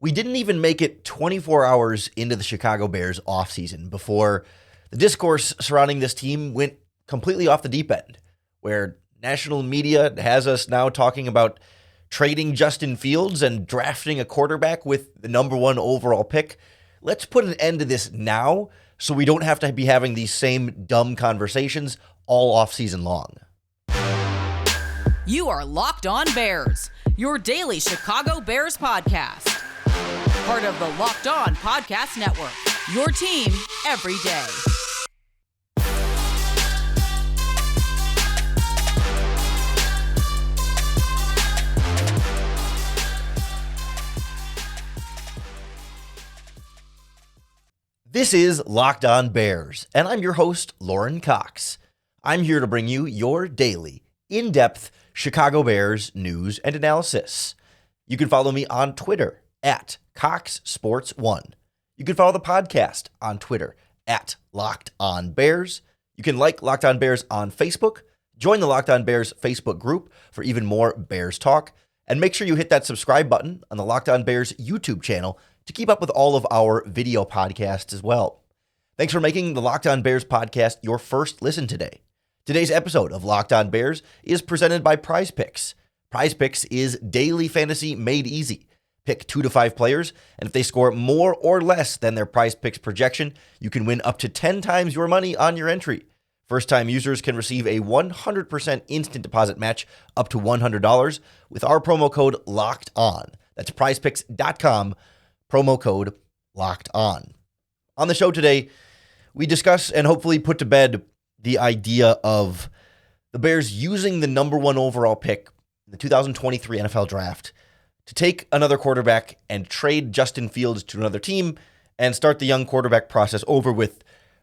We didn't even make it 24 hours into the Chicago Bears offseason before the discourse surrounding this team went completely off the deep end, where national media has us now talking about trading Justin Fields and drafting a quarterback with the number 1 overall pick. Let's put an end to this now so we don't have to be having these same dumb conversations all offseason long. You are Locked On Bears, your daily Chicago Bears podcast. Part of the Locked On Podcast Network, your team every day. This is Locked On Bears, and I'm your host, Lorin Cox. I'm here to bring you your daily, in-depth Chicago Bears news and analysis. You can follow me on Twitter at CoxSports1. You can follow the podcast on Twitter at Locked On Bears. You can like Locked On Bears on Facebook, join the Locked On Bears Facebook group for even more Bears talk, and make sure you hit that subscribe button on the Locked On Bears YouTube channel to keep up with all of our video podcasts as well. Thanks for making the Locked On Bears podcast your first listen today. Today's episode of Locked On Bears is presented by PrizePicks. PrizePicks is daily fantasy made easy. Pick 2 to 5 players, and if they score more or less than their PrizePicks projection, you can win up to 10 times your money on your entry. First-time users can receive a 100% instant deposit match up to $100 with our promo code LOCKEDON. That's prizepicks.com, promo code LOCKEDON. On the show today, we discuss and hopefully put to bed the idea of the Bears using the number 1 overall pick in the 2023 NFL Draft to take another quarterback and trade Justin Fields to another team and start the young quarterback process over with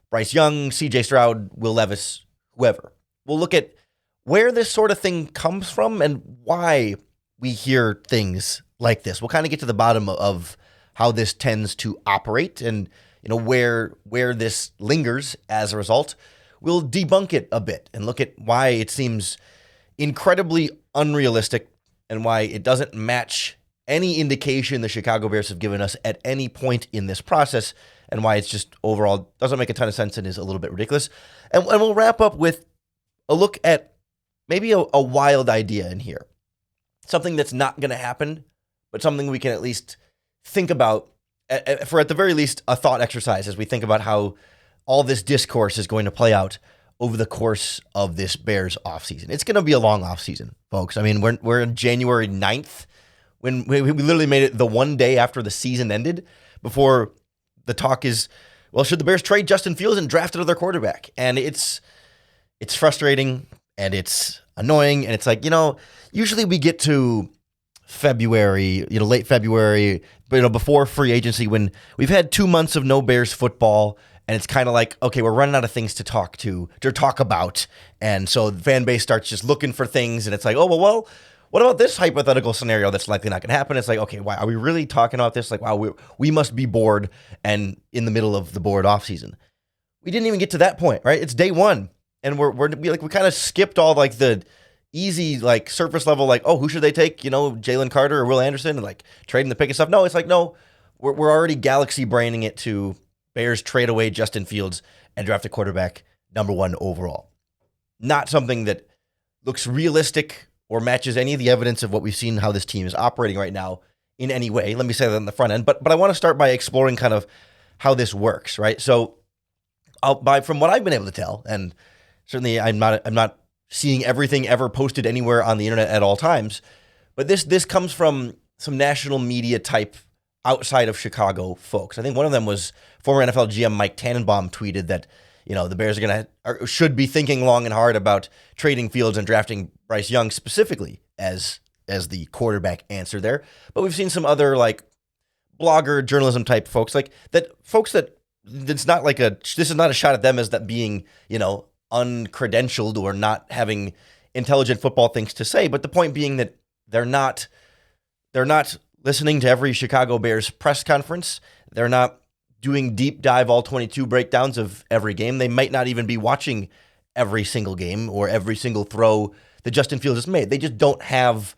Bryce Young, CJ Stroud, Will Levis, whoever. We'll look at where this sort of thing comes from and why we hear things like this. We'll kind of get to the bottom of how this tends to operate and where this lingers as a result. We'll debunk it a bit and look at why it seems incredibly unrealistic and why it doesn't match any indication the Chicago Bears have given us at any point in this process, and why it's just overall doesn't make a ton of sense and is a little bit ridiculous. And we'll wrap up with a look at maybe a wild idea in here. Something that's not going to happen, but something we can at least think about, for at the very least, a thought exercise as we think about how all this discourse is going to play out over the course of this Bears offseason. It's going to be a long offseason, folks. I mean, we're in January 9th, when we literally made it the one day after the season ended, before the talk is, well, should the Bears trade Justin Fields and draft another quarterback? And it's frustrating and it's annoying. And it's like, usually we get to February, late February, but before free agency, when we've had 2 months of no Bears football. And it's kind of like, okay, we're running out of things to talk about. And so the fan base starts just looking for things. And it's like, well, what about this hypothetical scenario that's likely not going to happen? It's like, okay, why are we really talking about this? Like, wow, we must be bored and in the middle of the bored offseason. We didn't even get to that point, right? It's day 1. And we kind of skipped all like the easy, like surface level, like, oh, who should they take? Jalen Carter or Will Anderson and like trading the pick and stuff. No, it's like, no, we're already galaxy braining it to Bears trade away Justin Fields and draft a quarterback number 1 overall. Not something that looks realistic or matches any of the evidence of what we've seen how this team is operating right now in any way. Let me say that on the front end. But I want to start by exploring kind of how this works, right? So from what I've been able to tell, and certainly I'm not seeing everything ever posted anywhere on the internet at all times, but this comes from some national media type outside of Chicago folks. I think one of them was former NFL GM Mike Tannenbaum tweeted that, the Bears should be thinking long and hard about trading Fields and drafting Bryce Young specifically as the quarterback answer there. But we've seen some other like blogger journalism type folks like that. Folks that it's not like this is not a shot at them as that being uncredentialed or not having intelligent football things to say. But the point being that they're not listening to every Chicago Bears press conference. They're not doing deep dive all 22 breakdowns of every game. They might not even be watching every single game or every single throw that Justin Fields has made. They just don't have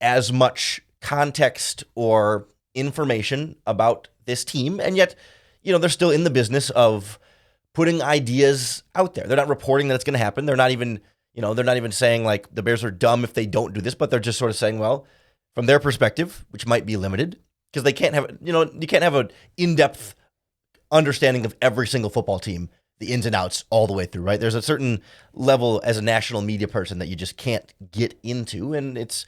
as much context or information about this team, and yet, they're still in the business of putting ideas out there. They're not reporting that it's going to happen. They're not even saying like the Bears are dumb if they don't do this, but they're just sort of saying, well, from their perspective, which might be limited, because they can't have, you can't have an in-depth understanding of every single football team, the ins and outs all the way through, right? There's a certain level as a national media person that you just can't get into, and it's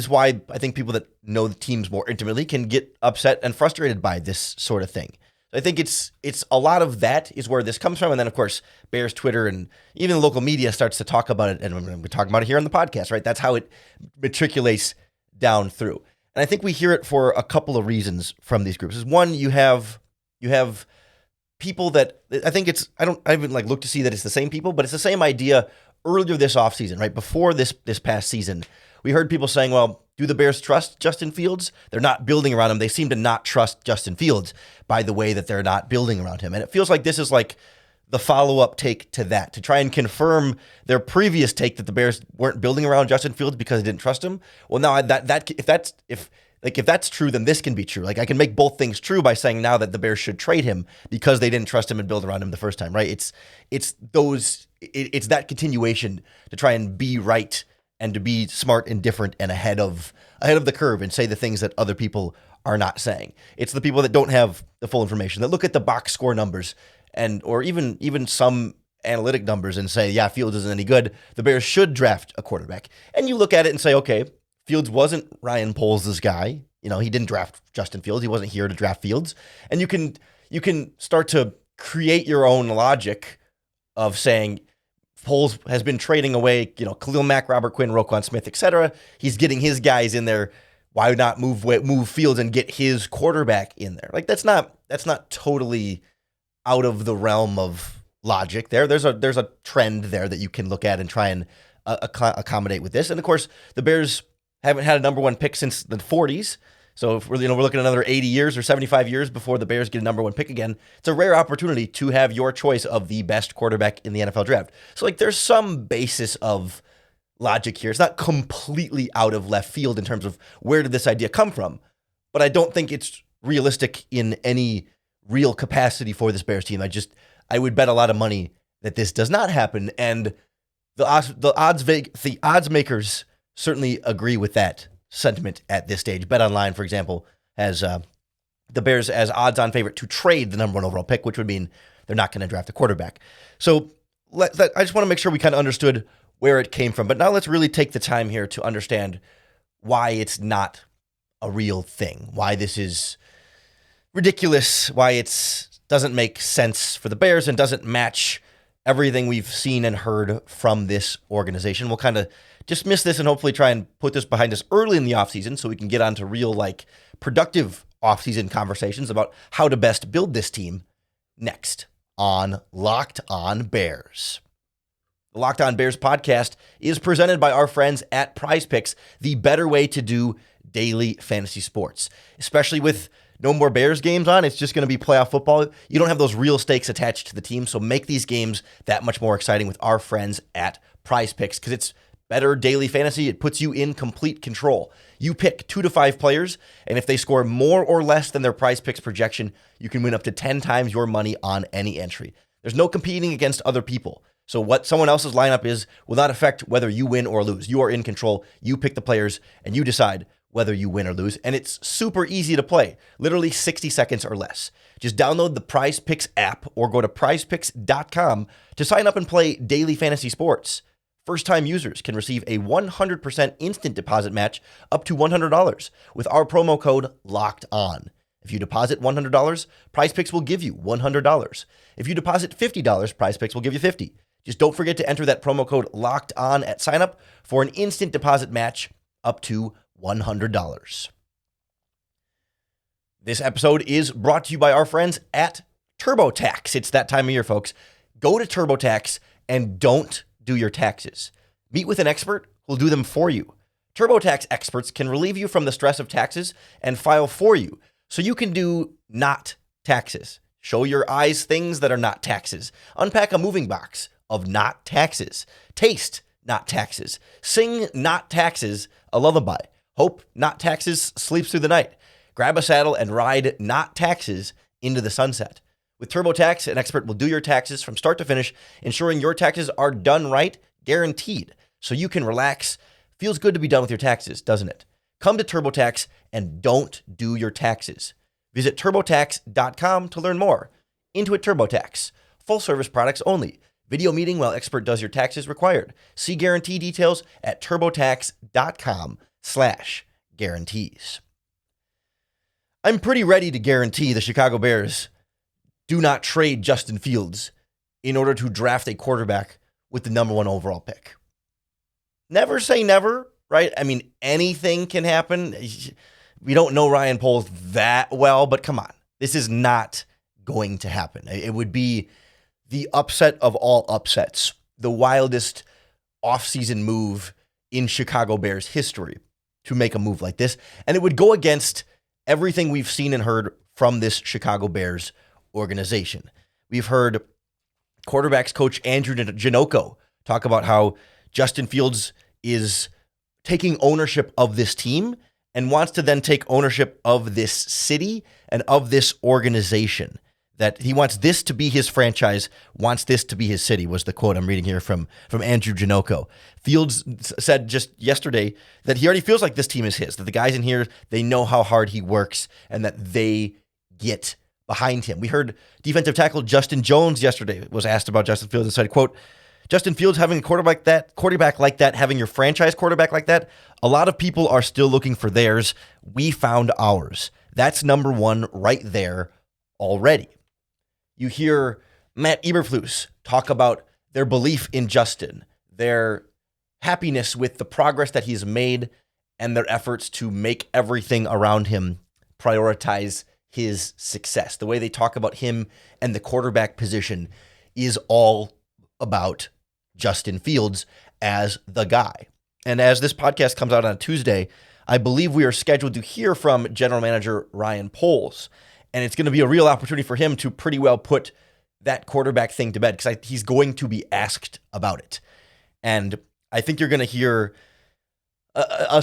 why I think people that know the teams more intimately can get upset and frustrated by this sort of thing. I think it's a lot of that is where this comes from, and then of course Bears Twitter and even the local media starts to talk about it, and we're talking about it here on the podcast, right? That's how it matriculates down through, and I think we hear it for a couple of reasons from these groups. Is one, you have people that I think I haven't like looked to see that it's the same people, but it's the same idea earlier this offseason, right? Before this past season, we heard people saying, well, do the Bears trust Justin Fields? They're not building around him. They seem to not trust Justin Fields by the way that they're not building around him. And it feels like this is like the follow-up take to that, to try and confirm their previous take that the Bears weren't building around Justin Fields because they didn't trust him. Well, now if that's true, then this can be true. Like I can make both things true by saying now that the Bears should trade him because they didn't trust him and build around him the first time, right? It's that continuation to try and be right and to be smart and different and ahead of the curve and say the things that other people are not saying. It's the people that don't have the full information, that look at the box score numbers or even some analytic numbers and say, yeah, Fields isn't any good. The Bears should draft a quarterback. And you look at it and say, okay, Fields wasn't Ryan Poles' guy. He didn't draft Justin Fields. He wasn't here to draft Fields. And you can start to create your own logic of saying Poles has been trading away, Khalil Mack, Robert Quinn, Roquan Smith, etc. He's getting his guys in there. Why not move Fields and get his quarterback in there? Like that's not totally out of the realm of logic. There's a trend there that you can look at and try and accommodate with this. And of course, the Bears haven't had a number one pick since the 40s. So if we're looking at another 80 years or 75 years before the Bears get a number one pick again, it's a rare opportunity to have your choice of the best quarterback in the NFL draft. So like there's some basis of logic here. It's not completely out of left field in terms of where did this idea come from, but I don't think it's realistic in any real capacity for this Bears team. I would bet a lot of money that this does not happen, and the odds makers certainly agree with that sentiment at this stage. BetOnline, for example, has the Bears as odds-on favorite to trade the number one overall pick, which would mean they're not going to draft a quarterback. So I just want to make sure we kind of understood where it came from. But now let's really take the time here to understand why it's not a real thing, why this is ridiculous, why it doesn't make sense for the Bears and doesn't match everything we've seen and heard from this organization. We'll kind of dismiss this and hopefully try and put this behind us early in the offseason so we can get on to real, productive offseason conversations about how to best build this team next on Locked On Bears. The Locked On Bears podcast is presented by our friends at PrizePicks, the better way to do daily fantasy sports, especially with no more Bears games on. It's just going to be playoff football. You don't have those real stakes attached to the team, so make these games that much more exciting with our friends at PrizePicks because it's better daily fantasy. It puts you in complete control. You pick 2 to 5 players, and if they score more or less than their PrizePicks projection, you can win up to 10 times your money on any entry. There's no competing against other people. So what someone else's lineup is will not affect whether you win or lose. You are in control. You pick the players, and you decide whether you win or lose. And it's super easy to play, literally 60 seconds or less. Just download the PrizePicks app or go to prizepicks.com to sign up and play daily fantasy sports. First-time users can receive a 100% instant deposit match up to $100 with our promo code LOCKEDON. If you deposit $100, PrizePicks will give you $100. If you deposit $50, PrizePicks will give you $50. Just don't forget to enter that promo code LOCKEDON at sign-up for an instant deposit match up to $100. This episode is brought to you by our friends at TurboTax. It's that time of year, folks. Go to TurboTax and don't do your taxes. Meet with an expert who'll do them for you. TurboTax experts can relieve you from the stress of taxes and file for you so you can do not taxes. Show your eyes things that are not taxes. Unpack a moving box of not taxes. Taste not taxes. Sing not taxes a lullaby. Hope not taxes sleeps through the night. Grab a saddle and ride not taxes into the sunset. With TurboTax, an expert will do your taxes from start to finish, ensuring your taxes are done right, guaranteed, so you can relax. Feels good to be done with your taxes, doesn't it? Come to TurboTax and don't do your taxes. Visit TurboTax.com to learn more. Intuit TurboTax. Full service products only. Video meeting while expert does your taxes required. See guarantee details at TurboTax.com/guarantees. I'm pretty ready to guarantee the Chicago Bears do not trade Justin Fields in order to draft a quarterback with the number 1 overall pick. Never say never, right? I mean, anything can happen. We don't know Ryan Poles that well, but come on. This is not going to happen. It would be the upset of all upsets, the wildest offseason move in Chicago Bears history to make a move like this. And it would go against everything we've seen and heard from this Chicago Bears organization. We've heard quarterbacks coach Andrew Janocko talk about how Justin Fields is taking ownership of this team and wants to then take ownership of this city and of this organization. That he wants this to be his franchise, wants this to be his city, was the quote I'm reading here from Andrew Janocko. Fields said just yesterday that he already feels like this team is his, that the guys in here, they know how hard he works and that they get behind him. We heard defensive tackle Justin Jones yesterday was asked about Justin Fields and said, quote, Justin Fields having a quarterback like that, having your franchise quarterback like that, a lot of people are still looking for theirs. We found ours. That's number 1 right there already. You hear Matt Eberflus talk about their belief in Justin, their happiness with the progress that he's made, and their efforts to make everything around him prioritize his success. The way they talk about him and the quarterback position is all about Justin Fields as the guy. And as this podcast comes out on Tuesday, I believe we are scheduled to hear from general manager Ryan Poles. And it's going to be a real opportunity for him to pretty well put that quarterback thing to bed because he's going to be asked about it. And I think you're going to hear a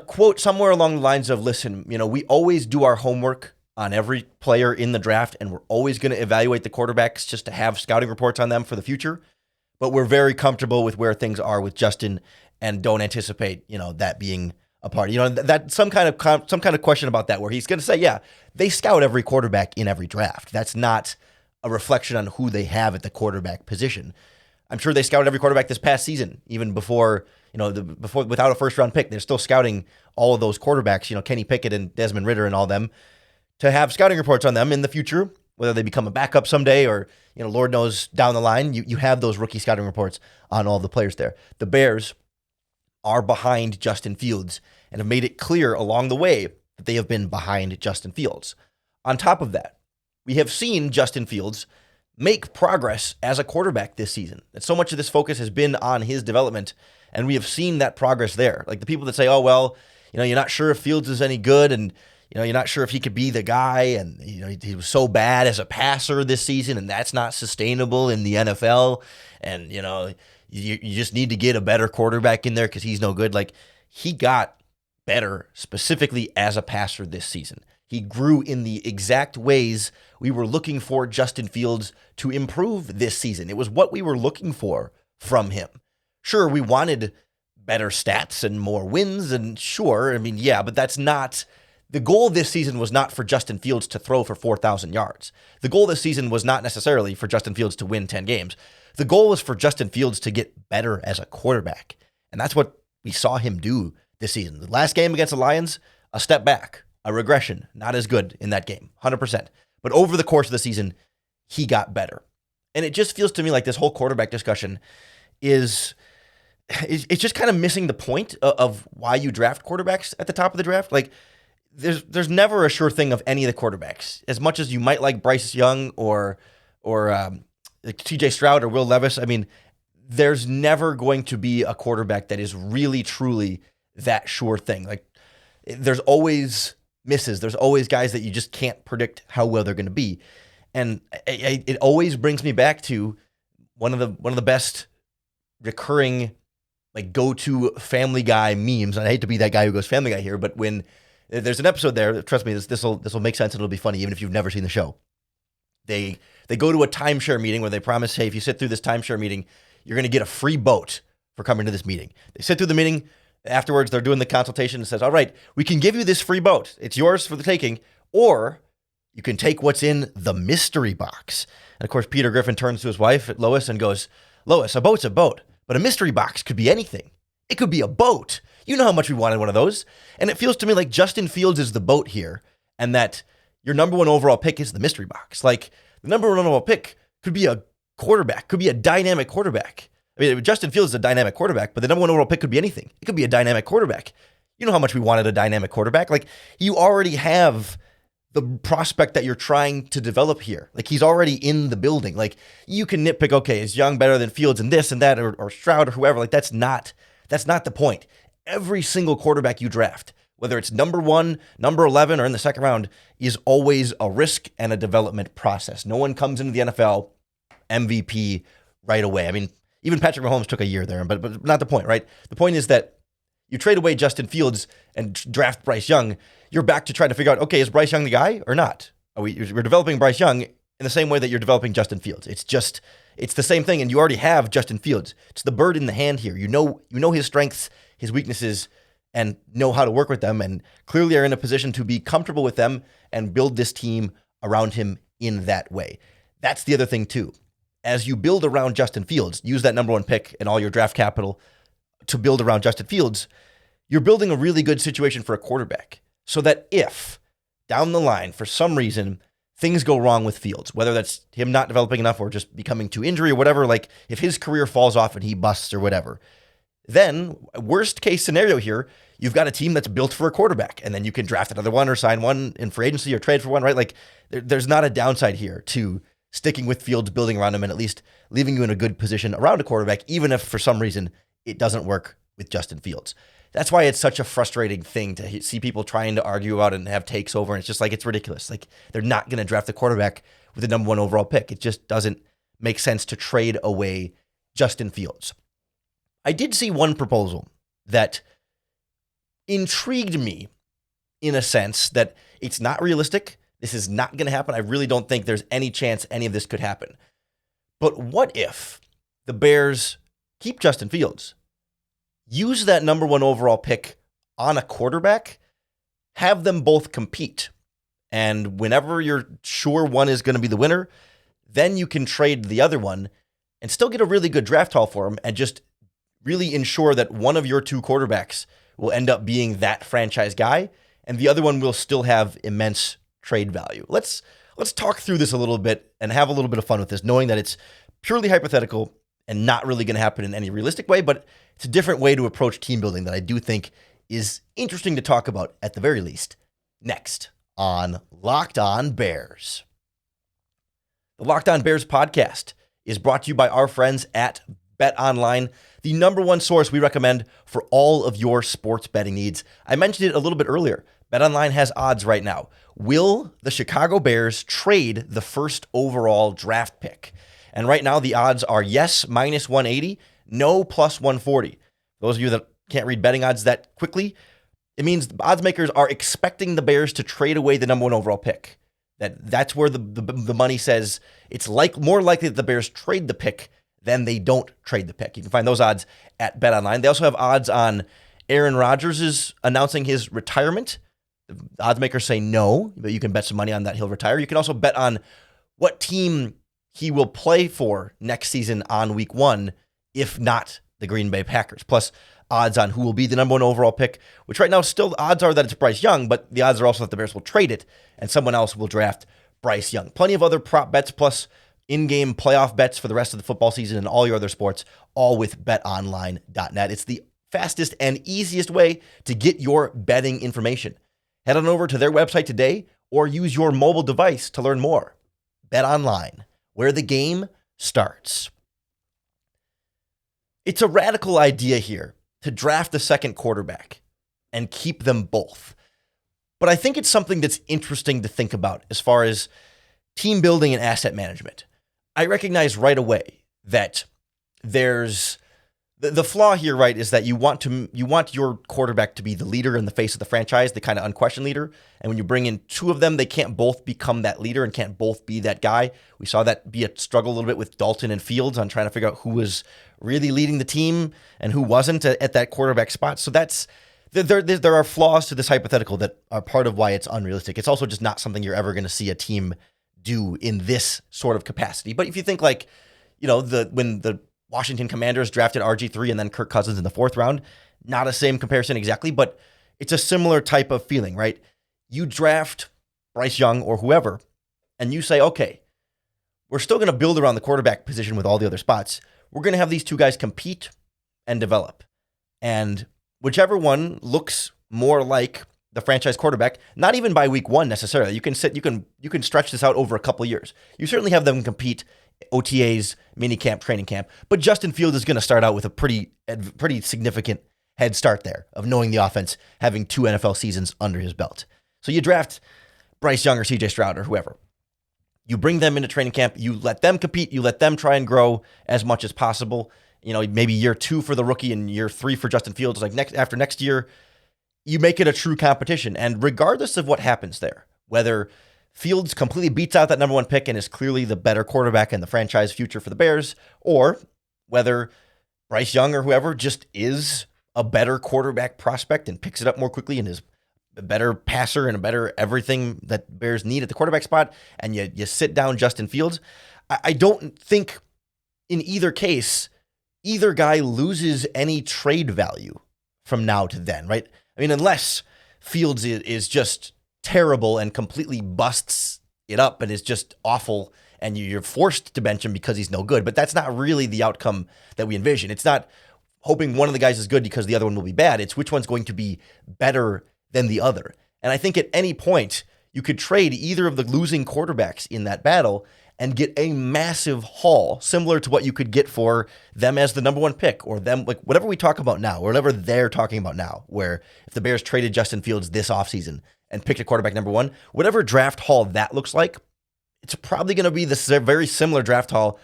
quote somewhere along the lines of, listen, we always do our homework on every player in the draft, and we're always going to evaluate the quarterbacks just to have scouting reports on them for the future. But we're very comfortable with where things are with Justin and don't anticipate, that being a part. That some kind of question about that where he's going to say, yeah, they scout every quarterback in every draft. That's not a reflection on who they have at the quarterback position. I'm sure they scouted every quarterback this past season, even before without a first round pick. They're still scouting all of those quarterbacks, Kenny Pickett and Desmond Ridder and all them, to have scouting reports on them in the future, whether they become a backup someday or, Lord knows down the line, you have those rookie scouting reports on all the players there. The Bears are behind Justin Fields and have made it clear along the way that they have been behind Justin Fields. On top of that, we have seen Justin Fields make progress as a quarterback this season. And so much of this focus has been on his development, and we have seen that progress there. Like the people that say, oh, well, you're not sure if Fields is any good, and you're not sure if he could be the guy, and he was so bad as a passer this season, and that's not sustainable in the NFL, and you just need to get a better quarterback in there because he's no good. Like, he got better specifically as a passer this season. He grew in the exact ways we were looking for Justin Fields to improve this season. It was what we were looking for from him. Sure, we wanted better stats and more wins, and sure, but that's not... The goal this season was not for Justin Fields to throw for 4,000 yards. The goal this season was not necessarily for Justin Fields to win 10 games. The goal was for Justin Fields to get better as a quarterback. And that's what we saw him do this season. The last game against the Lions, a step back, a regression, not as good in that game, 100%. But over the course of the season, he got better. And it just feels to me like this whole quarterback discussion is it's just kind of missing the point of why you draft quarterbacks at the top of the draft. Like, there's never a sure thing of any of the quarterbacks. As much as you might like Bryce Young or TJ Stroud or Will Levis, there's never going to be a quarterback that is really, truly that sure thing. Like, there's always misses. There's always guys that you just can't predict how well they're going to be. And it always brings me back to one of the best recurring, like, go-to Family Guy memes. And I hate to be that guy who goes Family Guy here, but when There's an episode there. Trust me, this will make sense and it'll be funny even if you've never seen the show. They go to a timeshare meeting where they promise, hey, if you sit through this timeshare meeting, you're going to get a free boat for coming to this meeting. They sit through the meeting. Afterwards, they're doing the consultation and says, all right, we can give you this free boat. It's yours for the taking, or you can take what's in the mystery box. And of course, Peter Griffin turns to his wife, Lois, and goes, Lois, a boat's a boat, but a mystery box could be anything. It could be a boat. You know how much we wanted one of those. And it feels to me like Justin Fields is the boat here, and that your number one overall pick is the mystery box. Like, the number one overall pick could be a quarterback, could be a dynamic quarterback. I mean, Justin Fields is a dynamic quarterback, but the number one overall pick could be anything. It could be a dynamic quarterback. You know how much we wanted a dynamic quarterback. Like, you already have the prospect that you're trying to develop here. Like, he's already in the building. Like, you can nitpick, okay, is Young better than Fields and this and that, or Stroud or whoever? Like, that's not the point. Every single quarterback you draft, whether it's number 1, number 11, or in the second round, is always a risk and a development process. No one comes into the NFL MVP right away. I mean, even Patrick Mahomes took a year there, but not the point, right? The point is that you trade away Justin Fields and draft Bryce Young, you're back to trying to figure out, okay, is Bryce Young the guy or not? We're developing Bryce Young in the same way that you're developing Justin Fields. It's the same thing, and you already have Justin Fields. It's the bird in the hand here. You know his strengths, his weaknesses, and know how to work with them, and clearly are in a position to be comfortable with them and build this team around him in that way. That's the other thing too. As you build around Justin Fields, use that number 1 pick and all your draft capital to build around Justin Fields, you're building a really good situation for a quarterback. So that if, down the line, for some reason, things go wrong with Fields, whether that's him not developing enough or just becoming to injury or whatever, like if his career falls off and he busts or whatever, then worst case scenario here, you've got a team that's built for a quarterback, and then you can draft another one or sign one in free agency or trade for one, right? Like there's not a downside here to sticking with Fields, building around him, and at least leaving you in a good position around a quarterback, even if for some reason it doesn't work with Justin Fields. That's why it's such a frustrating thing to see people trying to argue about it and have takes over. And it's just like, it's ridiculous. Like, they're not going to draft the quarterback with the number 1 overall pick. It just doesn't make sense to trade away Justin Fields. I did see one proposal that intrigued me in a sense that it's not realistic. This is not going to happen. I really don't think there's any chance any of this could happen. But what if the Bears keep Justin Fields, use that number 1 overall pick on a quarterback, have them both compete, and whenever you're sure one is going to be the winner, then you can trade the other one and still get a really good draft haul for him and just really ensure that one of your 2 quarterbacks will end up being that franchise guy, and the other one will still have immense trade value. Let's talk through this a little bit and have a little bit of fun with this, knowing that it's purely hypothetical and not really going to happen in any realistic way, but it's a different way to approach team building that I do think is interesting to talk about at the very least. Next on Locked On Bears. The Locked On Bears podcast is brought to you by our friends at BetOnline, the number 1 source we recommend for all of your sports betting needs. I mentioned it a little bit earlier. BetOnline has odds right now. Will the Chicago Bears trade the first overall draft pick? And right now the odds are yes, minus 180, no, plus 140. Those of you that can't read betting odds that quickly, it means the odds makers are expecting the Bears to trade away the number 1 overall pick. That's where the money says it's more likely that the Bears trade the pick than they don't trade the pick. You can find those odds at BetOnline. They also have odds on Aaron Rodgers announcing his retirement. The odds makers say no, but you can bet some money on that he'll retire. You can also bet on what team he will play for next season on week 1, if not the Green Bay Packers. Plus odds on who will be the number 1 overall pick, which right now still the odds are that it's Bryce Young, but the odds are also that the Bears will trade it and someone else will draft Bryce Young. Plenty of other prop bets, plus in-game playoff bets for the rest of the football season and all your other sports, all with betonline.net. It's the fastest and easiest way to get your betting information. Head on over to their website today or use your mobile device to learn more. BetOnline, where the game starts. It's a radical idea here to draft a second quarterback and keep them both. But I think it's something that's interesting to think about as far as team building and asset management. I recognize right away that there's The flaw here, right, is that you want your quarterback to be the leader in the face of the franchise, the kind of unquestioned leader. And when you bring in two of them, they can't both become that leader and can't both be that guy. We saw that be a struggle a little bit with Dalton and Fields on trying to figure out who was really leading the team and who wasn't at that quarterback spot. So there are flaws to this hypothetical that are part of why it's unrealistic. It's also just not something you're ever going to see a team do in this sort of capacity. But if you think like, when the Washington Commanders drafted RG3 and then Kirk Cousins in the 4th round. Not a same comparison exactly, but it's a similar type of feeling, right? You draft Bryce Young or whoever, and you say, okay, we're still going to build around the quarterback position with all the other spots. We're going to have these two guys compete and develop. And whichever one looks more like the franchise quarterback, not even by week 1 necessarily. You can stretch this out over a couple of years. You certainly have them compete OTAs, minicamp, training camp. But Justin Fields is going to start out with a pretty significant head start there of knowing the offense, having 2 NFL seasons under his belt. So you draft Bryce Young or CJ Stroud or whoever. You bring them into training camp. You let them compete. You let them try and grow as much as possible. Maybe year 2 for the rookie and year 3 for Justin Fields. Like after next year, you make it a true competition. And regardless of what happens there, whether Fields completely beats out that number 1 pick and is clearly the better quarterback in the franchise future for the Bears, or whether Bryce Young or whoever just is a better quarterback prospect and picks it up more quickly and is a better passer and a better everything that Bears need at the quarterback spot, and you sit down Justin Fields, I don't think in either case, either guy loses any trade value from now to then, right? I mean, unless Fields is just terrible and completely busts it up and is just awful and you're forced to bench him because he's no good. But that's not really the outcome that we envision. It's not hoping one of the guys is good because the other one will be bad. It's which one's going to be better than the other. And I think at any point you could trade either of the losing quarterbacks in that battle and get a massive haul similar to what you could get for them as the number 1 pick, or them, like whatever we talk about now, or whatever they're talking about now, where if the Bears traded Justin Fields this offseason and picked a quarterback number 1, whatever draft haul that looks like, it's probably going to be this very similar draft haul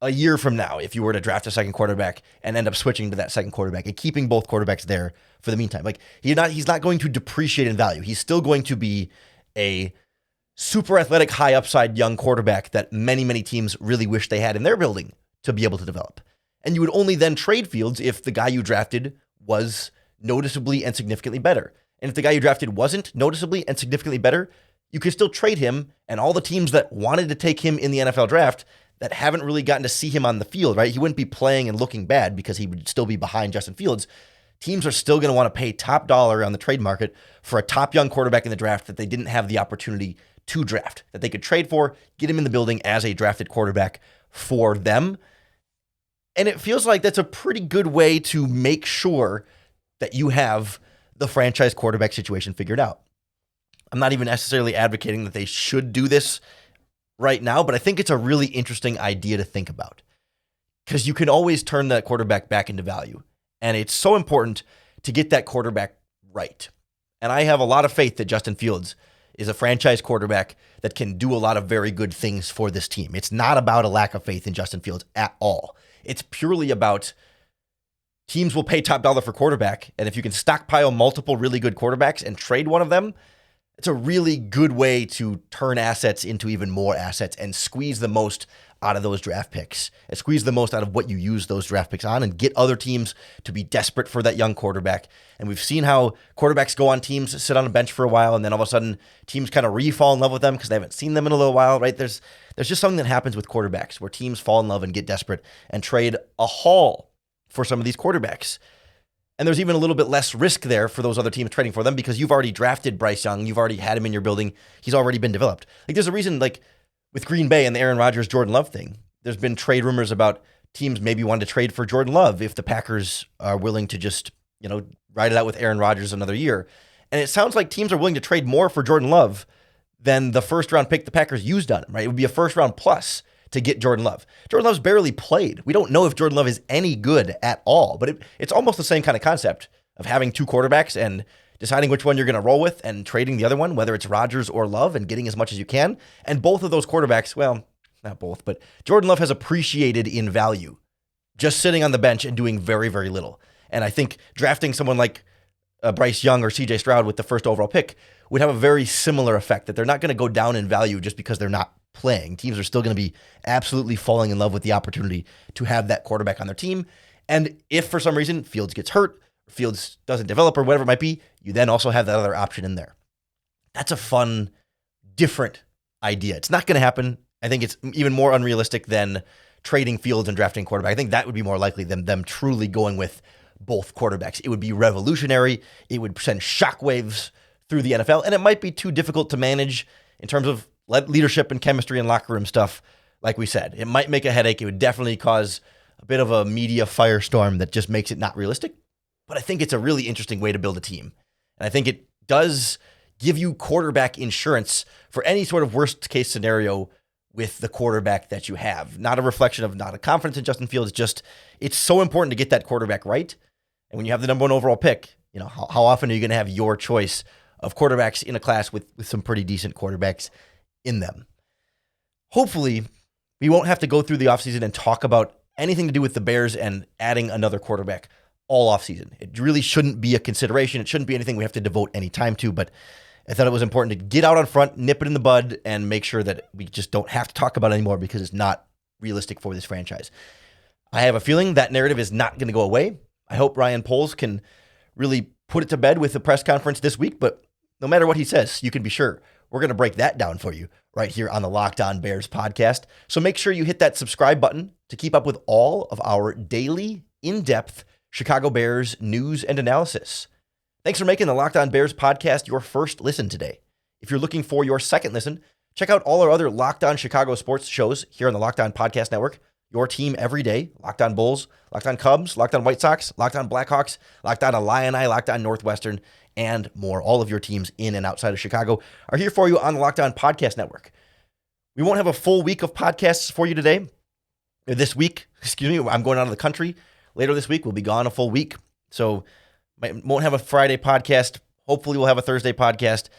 a year from now if you were to draft a second quarterback and end up switching to that second quarterback and keeping both quarterbacks there for the meantime. Like he's not going to depreciate in value. He's still going to be a super athletic, high upside young quarterback that many, many teams really wish they had in their building to be able to develop. And you would only then trade Fields if the guy you drafted was noticeably and significantly better. And if the guy you drafted wasn't noticeably and significantly better, you could still trade him, and all the teams that wanted to take him in the NFL draft that haven't really gotten to see him on the field, right? He wouldn't be playing and looking bad because he would still be behind Justin Fields. Teams are still going to want to pay top dollar on the trade market for a top young quarterback in the draft that they didn't have the opportunity to draft, that they could trade for, get him in the building as a drafted quarterback for them. And it feels like that's a pretty good way to make sure that you have the franchise quarterback situation figured out. I'm not even necessarily advocating that they should do this right now, but I think it's a really interesting idea to think about because you can always turn that quarterback back into value. And it's so important to get that quarterback right. And I have a lot of faith that Justin Fields is a franchise quarterback that can do a lot of very good things for this team. It's not about a lack of faith in Justin Fields at all. It's purely about teams will pay top dollar for quarterback. And if you can stockpile multiple really good quarterbacks and trade one of them, it's a really good way to turn assets into even more assets and squeeze the most out of those draft picks and squeeze the most out of what you use those draft picks on and get other teams to be desperate for that young quarterback. And we've seen how quarterbacks go on teams, sit on a bench for a while, and then all of a sudden teams kind of fall in love with them because they haven't seen them in a little while, right? There's just something that happens with quarterbacks where teams fall in love and get desperate and trade a haul for some of these quarterbacks. And there's even a little bit less risk there for those other teams trading for them because you've already drafted Bryce Young. You've already had him in your building. He's already been developed. Like there's a reason, like with Green Bay and the Aaron Rodgers, Jordan Love thing, there's been trade rumors about teams maybe wanting to trade for Jordan Love if the Packers are willing to just, ride it out with Aaron Rodgers another year. And it sounds like teams are willing to trade more for Jordan Love than the first round pick the Packers used on him, right? It would be a first round plus to get Jordan Love. Jordan Love's barely played. We don't know if Jordan Love is any good at all, but it's almost the same kind of concept of having two quarterbacks and deciding which one you're going to roll with and trading the other one, whether it's Rodgers or Love, and getting as much as you can. And both of those quarterbacks, well, not both, but Jordan Love has appreciated in value just sitting on the bench and doing very, very little. And I think drafting someone like Bryce Young or CJ Stroud with the first overall pick would have a very similar effect, that they're not going to go down in value just because they're not playing. Teams are still going to be absolutely falling in love with the opportunity to have that quarterback on their team. And if for some reason Fields gets hurt, Fields doesn't develop or whatever it might be, you then also have that other option in there. That's a fun, different idea. It's not going to happen. I think it's even more unrealistic than trading Fields and drafting quarterback. I think that would be more likely than them truly going with both quarterbacks. It would be revolutionary. It would send shockwaves through the NFL, and it might be too difficult to manage in terms of leadership and chemistry and locker room stuff. Like we said, it might make a headache. It would definitely cause a bit of a media firestorm that just makes it not realistic. But I think it's a really interesting way to build a team. And I think it does give you quarterback insurance for any sort of worst case scenario with the quarterback that you have. Not a reflection of not a confidence in Justin Fields, just it's so important to get that quarterback right. And when you have the number one overall pick, how often are you going to have your choice of quarterbacks in a class with some pretty decent quarterbacks in them? Hopefully, we won't have to go through the offseason and talk about anything to do with the Bears and adding another quarterback all offseason. It really shouldn't be a consideration. It shouldn't be anything we have to devote any time to, but I thought it was important to get out on front, nip it in the bud, and make sure that we just don't have to talk about it anymore because it's not realistic for this franchise. I have a feeling that narrative is not going to go away. I hope Ryan Poles can really put it to bed with the press conference this week, but no matter what he says, you can be sure we're going to break that down for you right here on the Locked On Bears podcast. So make sure you hit that subscribe button to keep up with all of our daily, in-depth Chicago Bears news and analysis. Thanks for making the Locked On Bears podcast your first listen today. If you're looking for your second listen, check out all our other Locked On Chicago sports shows here on the Locked On Podcast Network. Your team every day. Locked On Bulls, Locked On Cubs, Locked On White Sox, Locked On Blackhawks, Locked On Illini, Locked On Northwestern, and more. All of your teams in and outside of Chicago are here for you on the Locked On Podcast Network. We won't have a full week of podcasts for you today. This week, I'm going out of the country. Later this week, we'll be gone a full week. So won't have a Friday podcast. Hopefully we'll have a Thursday podcast.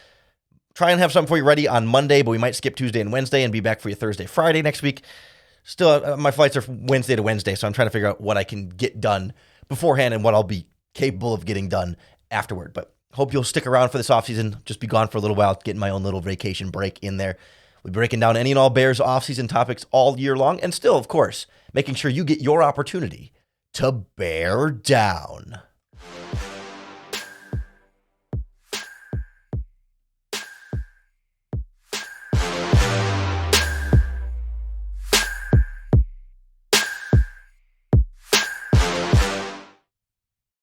Try and have something for you ready on Monday, but we might skip Tuesday and Wednesday and be back for you Thursday, Friday next week. Still, my flights are Wednesday to Wednesday, so I'm trying to figure out what I can get done beforehand and what I'll be capable of getting done afterward. But hope you'll stick around for this offseason. Just be gone for a little while, getting my own little vacation break in there. We'll be breaking down any and all Bears offseason topics all year long, and still, of course, making sure you get your opportunity to bear down.